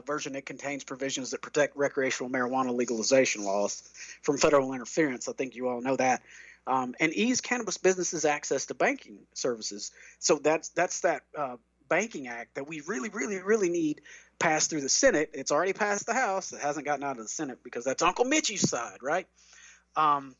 version, it contains provisions that protect recreational marijuana legalization laws from federal interference. I think you all know that. And ease cannabis businesses access to banking services. So that's that Banking Act that we really, really, really need passed through the Senate. It's already passed the House. It hasn't gotten out of the Senate because that's Uncle Mitchie's side, right? Who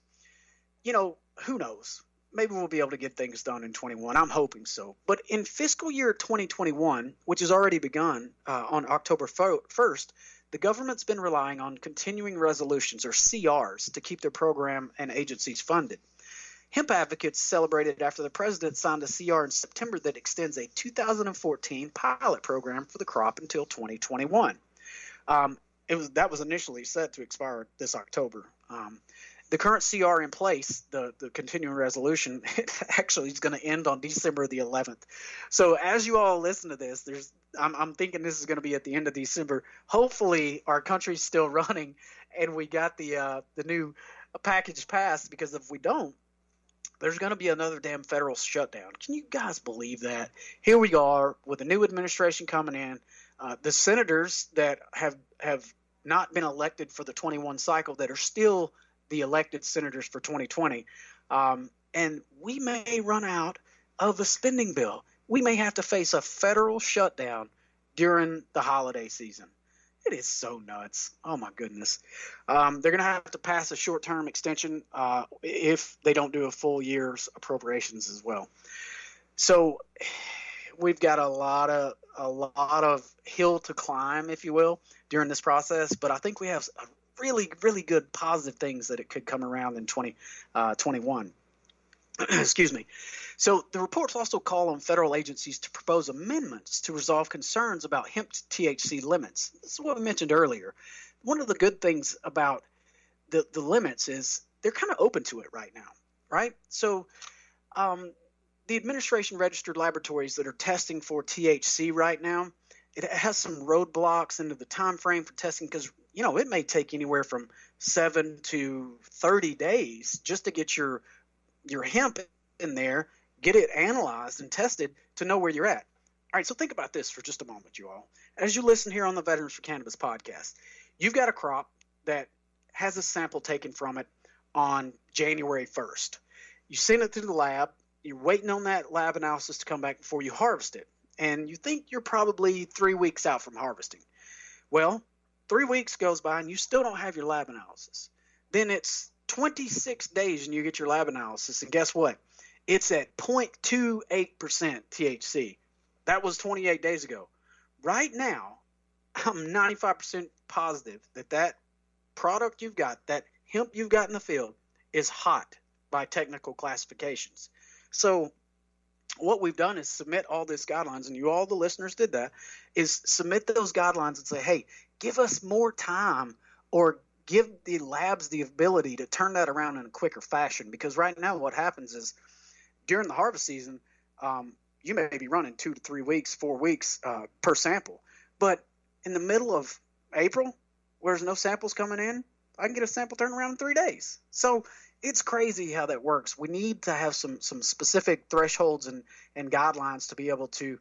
knows? Maybe we'll be able to get things done in 21. I'm hoping so. But in fiscal year 2021, which has already begun on October 1st, the government's been relying on continuing resolutions, or CRs, to keep their program and agencies funded. Hemp advocates celebrated after the president signed a CR in September that extends a 2014 pilot program for the crop until 2021. That was initially set to expire this October. The current CR in place, the continuing resolution, it actually is going to end on December the 11th. So as you all listen to this, I'm thinking this is going to be at the end of December. Hopefully our country's still running and we got the new package passed, because if we don't, there's going to be another damn federal shutdown. Can you guys believe that? Here we are with a new administration coming in. The senators that have not been elected for the 21 cycle that are still the elected senators for 2020. And we may run out of a spending bill. We may have to face a federal shutdown during the holiday season. It is so nuts. Oh, my goodness. They're going to have to pass a short-term extension if they don't do a full year's appropriations as well. So we've got a lot of hill to climb, if you will, during this process. But I think we have really, really good positive things that it could come around in 2021. Excuse me. So the reports also call on federal agencies to propose amendments to resolve concerns about hemp THC limits. This is what I mentioned earlier. One of the good things about the limits is they're kind of open to it right now, right? So the administration registered laboratories that are testing for THC right now, it has some roadblocks into the time frame for testing because, it may take anywhere from 7 to 30 days just to get your hemp in there, get it analyzed and tested to know where you're at. All right, so think about this for just a moment, you all. As you listen here on the Veterans for Cannabis podcast, you've got a crop that has a sample taken from it on January 1st. You send it to the lab. You're waiting on that lab analysis to come back before you harvest it. And you think you're probably 3 weeks out from harvesting. Well, 3 weeks goes by and you still don't have your lab analysis. Then it's 26 days and you get your lab analysis. And guess what? It's at 0.28% THC. That was 28 days ago. Right now, I'm 95% positive that product you've got, that hemp you've got in the field, is hot by technical classifications. So what we've done is submit all these guidelines, and you all, the listeners, did that, is submit those guidelines and say, hey, give us more time, or give the labs the ability to turn that around in a quicker fashion. Because right now what happens is during the harvest season, you may be running 2 to 3 weeks, 4 weeks per sample. But in the middle of April, where there's no samples coming in, I can get a sample turned around in 3 days. So it's crazy how that works. We need to have some specific thresholds and guidelines to be able to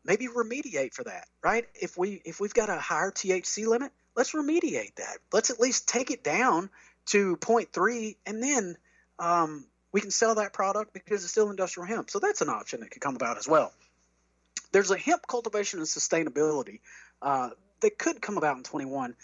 maybe remediate for that, right? If we've got a higher THC limit, let's remediate that. Let's at least take it down to 0.3, and then we can sell that product because it's still industrial hemp. So that's an option that could come about as well. There's a hemp cultivation and sustainability that could come about in 21.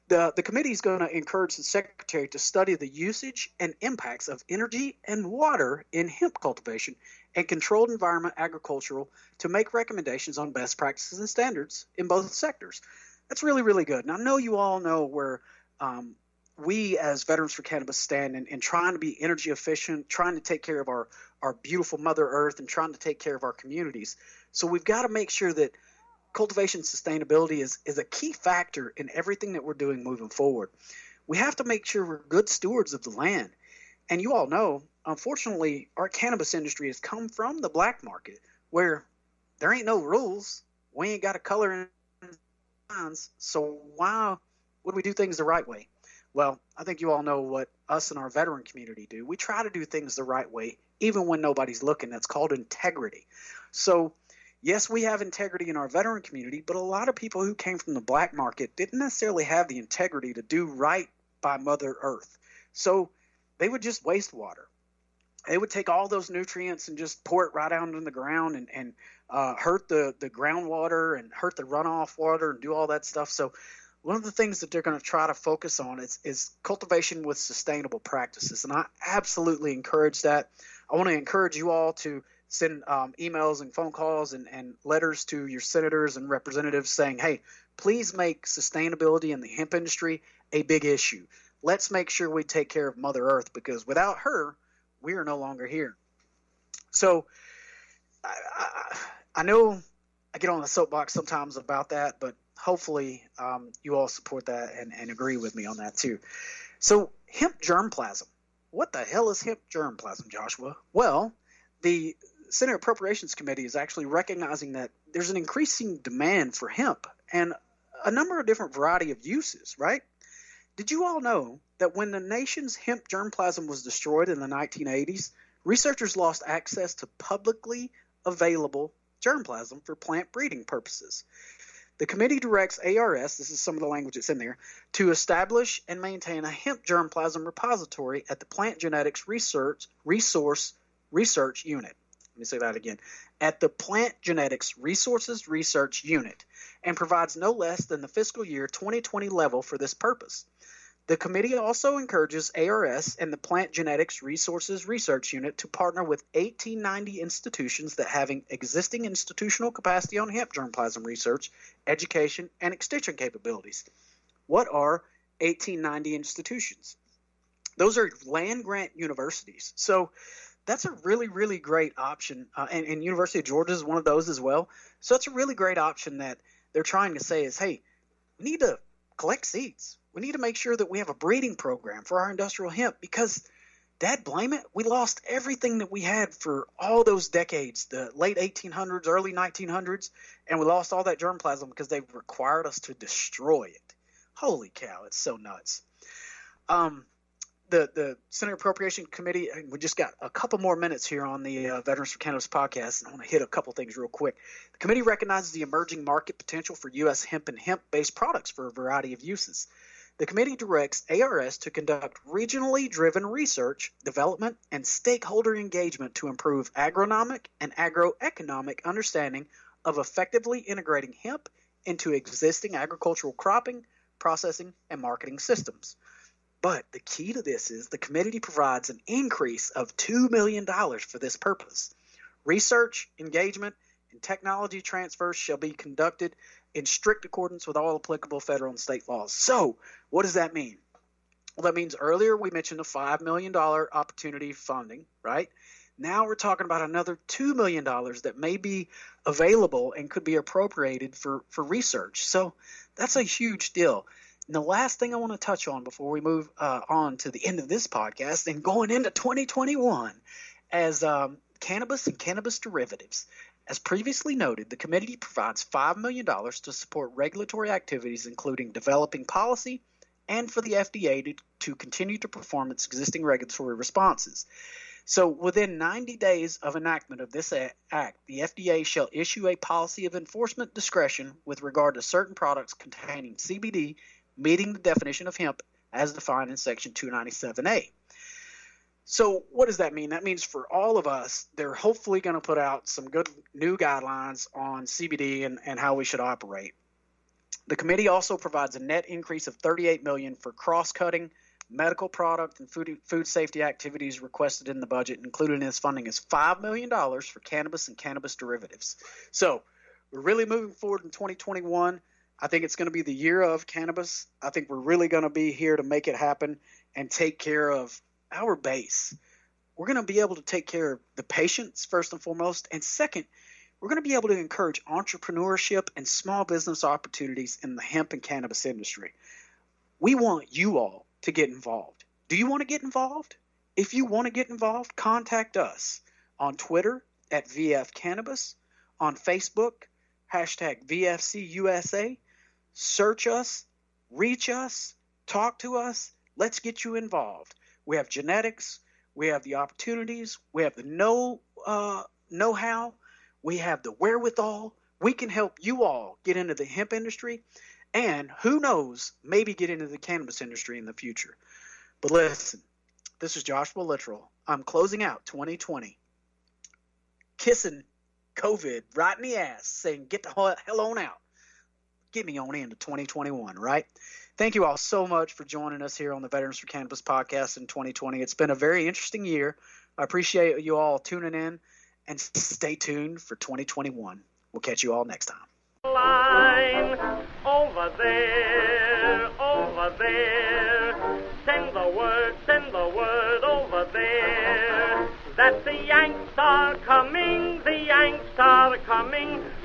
The committee is going to encourage the secretary to study the usage and impacts of energy and water in hemp cultivation and controlled environment agricultural to make recommendations on best practices and standards in both sectors. That's really, really good. And I know you all know where we as Veterans for Cannabis stand in trying to be energy efficient, trying to take care of our beautiful Mother Earth, and trying to take care of our communities. So we've got to make sure that cultivation sustainability is a key factor in everything that we're doing moving forward. We have to make sure we're good stewards of the land. And you all know, unfortunately, our cannabis industry has come from the black market where there ain't no rules. We ain't got a color in lines. So why would we do things the right way? Well, I think you all know what us and our veteran community do. We try to do things the right way, even when nobody's looking. That's called integrity. So Yes, we have integrity in our veteran community, but a lot of people who came from the black market didn't necessarily have the integrity to do right by Mother Earth. So they would just waste water. They would take all those nutrients and just pour it right out into the ground and hurt the groundwater and hurt the runoff water and do all that stuff. So one of the things that they're going to try to focus on is cultivation with sustainable practices. And I absolutely encourage that. I want to encourage you all to send emails and phone calls and letters to your senators and representatives saying, hey, please make sustainability in the hemp industry a big issue. Let's make sure we take care of Mother Earth, because without her, we are no longer here. So I know I get on the soapbox sometimes about that, but hopefully you all support that and agree with me on that too. So hemp germplasm. What the hell is hemp germplasm, Joshua? Well, the Senate Appropriations Committee is actually recognizing that there's an increasing demand for hemp and a number of different variety of uses, right? Did you all know that when the nation's hemp germplasm was destroyed in the 1980s, researchers lost access to publicly available germplasm for plant breeding purposes? The committee directs ARS, this is some of the language that's in there, to establish and maintain a hemp germplasm repository at the Plant Genetics Resource Unit. Let me say that again. At the Plant Genetics Resources Research Unit, and provides no less than the fiscal year 2020 level for this purpose. The committee also encourages ARS and the Plant Genetics Resources Research Unit to partner with 1890 institutions that have existing institutional capacity on hemp germplasm research, education, and extension capabilities. What are 1890 institutions? Those are land-grant universities. So that's a really, really great option. And University of Georgia is one of those as well. So it's a really great option that they're trying to say is, hey, we need to collect seeds. We need to make sure that we have a breeding program for our industrial hemp, because, dad blame it, we lost everything that we had for all those decades, the late 1800s, early 1900s, and we lost all that germplasm because they required us to destroy it. Holy cow, it's so nuts. The Senate Appropriation Committee, we just got a couple more minutes here on the Veterans for Cannabis podcast, and I want to hit a couple things real quick. The committee recognizes the emerging market potential for U.S. hemp and hemp-based products for a variety of uses. The committee directs ARS to conduct regionally driven research, development, and stakeholder engagement to improve agronomic and agroeconomic understanding of effectively integrating hemp into existing agricultural cropping, processing, and marketing systems. But the key to this is the committee provides an increase of $2 million for this purpose. Research, engagement, and technology transfers shall be conducted in strict accordance with all applicable federal and state laws. So, what does that mean? Well, that means earlier we mentioned a $5 million opportunity funding, right? Now we're talking about another $2 million that may be available and could be appropriated for research. So that's a huge deal. And the last thing I want to touch on before we move on to the end of this podcast and going into 2021 as cannabis and cannabis derivatives. As previously noted, the committee provides $5 million to support regulatory activities, including developing policy and for the FDA to continue to perform its existing regulatory responses. So within 90 days of enactment of this act, the FDA shall issue a policy of enforcement discretion with regard to certain products containing CBD meeting the definition of hemp as defined in Section 297A. So what does that mean? That means for all of us, they're hopefully going to put out some good new guidelines on CBD and how we should operate. The committee also provides a net increase of $38 million for cross-cutting medical product and food safety activities requested in the budget. Included in this funding is $5 million for cannabis and cannabis derivatives. So we're really moving forward in 2021. I think it's going to be the year of cannabis. I think we're really going to be here to make it happen and take care of our base. We're going to be able to take care of the patients first and foremost. And second, we're going to be able to encourage entrepreneurship and small business opportunities in the hemp and cannabis industry. We want you all to get involved. Do you want to get involved? If you want to get involved, contact us on Twitter at VF Cannabis, on Facebook, hashtag VFCUSA. Search us, reach us, talk to us. Let's get you involved. We have genetics. We have the opportunities. We have the know-how. We have the wherewithal. We can help you all get into the hemp industry and, who knows, maybe get into the cannabis industry in the future. But listen, this is Joshua Littrell. I'm closing out 2020, kissing COVID right in the ass, saying get the hell on out. Get me on into 2021, right? Thank you all so much for joining us here on the Veterans for Cannabis podcast in 2020. It's been a very interesting year. I appreciate you all tuning in, and stay tuned for 2021. We'll catch you all next time. Line over there, send the word over there, that the Yanks are coming,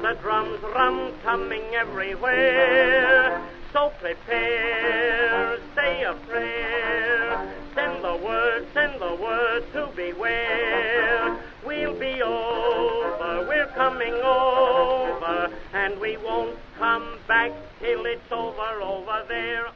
the drums coming everywhere, so prepare, say a prayer, send the word to beware, we'll be over, we're coming over, and we won't come back till it's over there.